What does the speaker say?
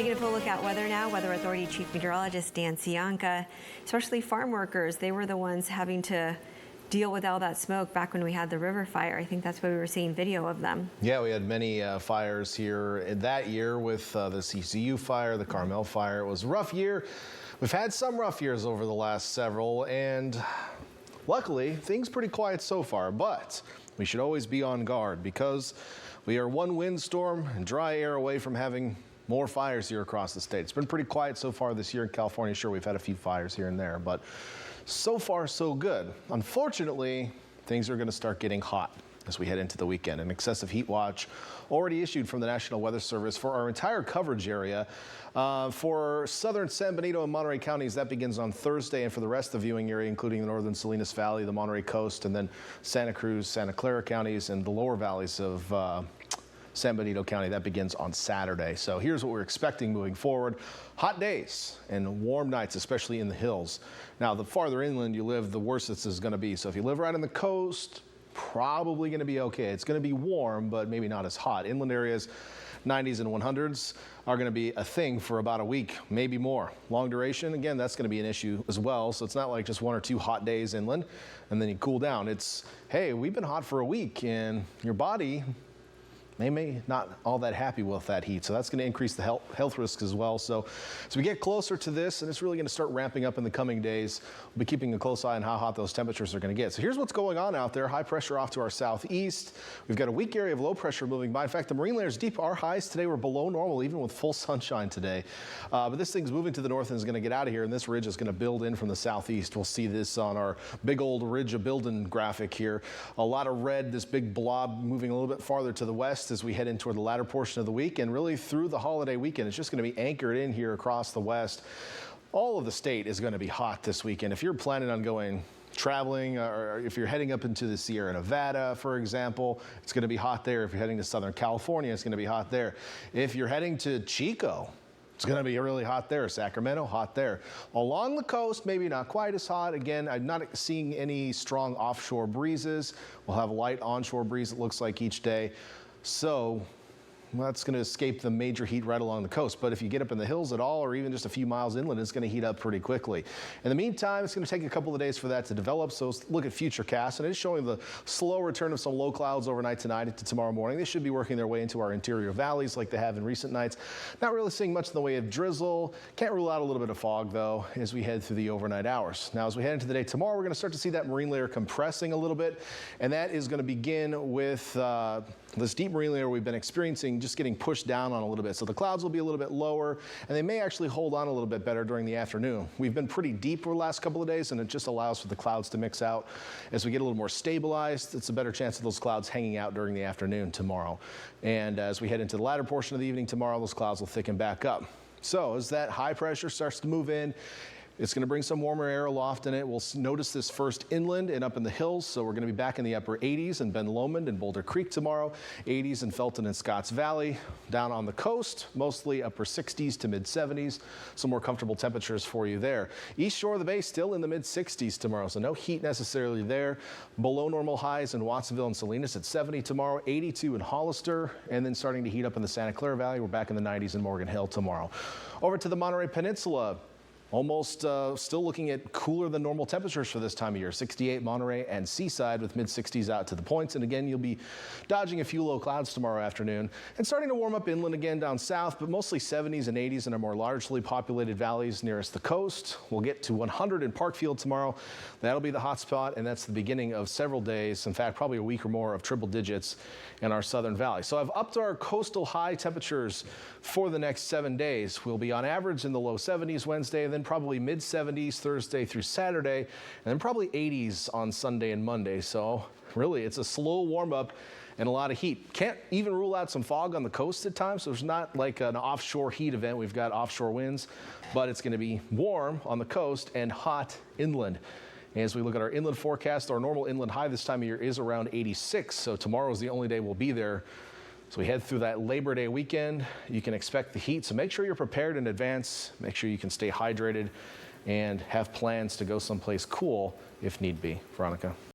Taking a full look at weather now, Weather Authority Chief Meteorologist Dan Cianca, especially farm workers, they were the ones having to deal with all that smoke back when we had the river fire. I think that's why we were seeing video of them. Yeah, we had many fires here that year with the CCU fire, the Carmel fire. It was a rough year. We've had some rough years over the last several, and luckily, things pretty quiet so far, but we should always be on guard because we are one windstorm and dry air away from having more fires here across the state. It's been pretty quiet so far this year in California. Sure, we've had a few fires here and there, but so far so good. Unfortunately, things are going to start getting hot as we head into the weekend. An excessive heat watch already issued from the National Weather Service for our entire coverage area. For southern San Benito and Monterey counties, that begins on Thursday, and for the rest of the viewing area, including the northern Salinas Valley, the Monterey Coast, and then Santa Cruz, Santa Clara counties, and the lower valleys of San Benito County, that begins on Saturday. So here's what we're expecting moving forward. Hot days and warm nights, especially in the hills. Now, the farther inland you live, the worse this is going to be. So if you live right on the coast, probably going to be okay. It's going to be warm, but maybe not as hot. Inland areas, 90s and 100s are going to be a thing for about a week, maybe more. Long duration, again, that's going to be an issue as well. So it's not like just 1 or 2 hot days inland and then you cool down. It's, hey, we've been hot for a week, and your body may not all that happy with that heat. So that's going to increase the health risks as well. So as we get closer to this, and it's really going to start ramping up in the coming days, we'll be keeping a close eye on how hot those temperatures are going to get. So here's what's going on out there. High pressure off to our southeast. We've got a weak area of low pressure moving by. In fact, the marine layers deep. Our highs today were below normal, even with full sunshine today. But this thing's moving to the north and is going to get out of here, and this ridge is going to build in from the southeast. We'll see this on our big old ridge of building graphic here. A lot of red, this big blob moving a little bit farther to the west as we head in toward the latter portion of the week, and really through the holiday weekend. It's just going to be anchored in here across the west. All of the state is going to be hot this weekend. If you're planning on going traveling, or if you're heading up into the Sierra Nevada, for example, it's going to be hot there. If you're heading to Southern California, it's going to be hot there. If you're heading to Chico, it's going to be really hot there. Sacramento, hot there. Along the coast, maybe not quite as hot. Again, I'm not seeing any strong offshore breezes. We'll have a light onshore breeze, it looks like, each day. So that's going to escape the major heat right along the coast. But if you get up in the hills at all, or even just a few miles inland, it's going to heat up pretty quickly. In the meantime, it's going to take a couple of days for that to develop. So let's look at futurecasts, and it's showing the slow return of some low clouds overnight tonight into tomorrow morning. They should be working their way into our interior valleys like they have in recent nights. Not really seeing much in the way of drizzle. Can't rule out a little bit of fog, though, as we head through the overnight hours. Now, as we head into the day tomorrow, we're going to start to see that marine layer compressing a little bit, and that is going to begin with this deep marine layer we've been experiencing just getting pushed down on a little bit. So the clouds will be a little bit lower, and they may actually hold on a little bit better during the afternoon. We've been pretty deep for the last couple of days, and it just allows for the clouds to mix out. As we get a little more stabilized, it's a better chance of those clouds hanging out during the afternoon tomorrow. And as we head into the latter portion of the evening tomorrow, those clouds will thicken back up. So as that high pressure starts to move in, it's going to bring some warmer air aloft in it. We'll notice this first inland and up in the hills. So we're going to be back in the upper 80s in Ben Lomond and Boulder Creek tomorrow. 80s in Felton and Scotts Valley. Down on the coast, mostly upper 60s to mid 70s. Some more comfortable temperatures for you there. East shore of the bay still in the mid 60s tomorrow. So no heat necessarily there. Below normal highs in Watsonville and Salinas at 70 tomorrow. 82 in Hollister. And then starting to heat up in the Santa Clara Valley. We're back in the 90s in Morgan Hill tomorrow. Over to the Monterey Peninsula. Almost still looking at cooler than normal temperatures for this time of year. 68 Monterey and Seaside with mid 60s out to the points. And again, you'll be dodging a few low clouds tomorrow afternoon and starting to warm up inland again down south, but mostly 70s and 80s in our more largely populated valleys nearest the coast. We'll get to 100 in Parkfield tomorrow. That'll be the hot spot, and that's the beginning of several days. In fact, probably a week or more of triple digits in our southern valley. So I've upped our coastal high temperatures for the next 7 days. We'll be on average in the low 70s Wednesday, and then probably mid 70s Thursday through Saturday, and then probably 80s on Sunday and Monday. So really, it's a slow warm up and a lot of heat. Can't even rule out some fog on the coast at times. So there's not like an offshore heat event. We've got offshore winds, but it's going to be warm on the coast and hot inland. As we look at our inland forecast, our normal inland high this time of year is around 86. So tomorrow is the only day we'll be there. So we head through that Labor Day weekend. You can expect the heat, so make sure you're prepared in advance. Make sure you can stay hydrated and have plans to go someplace cool if need be. Veronica.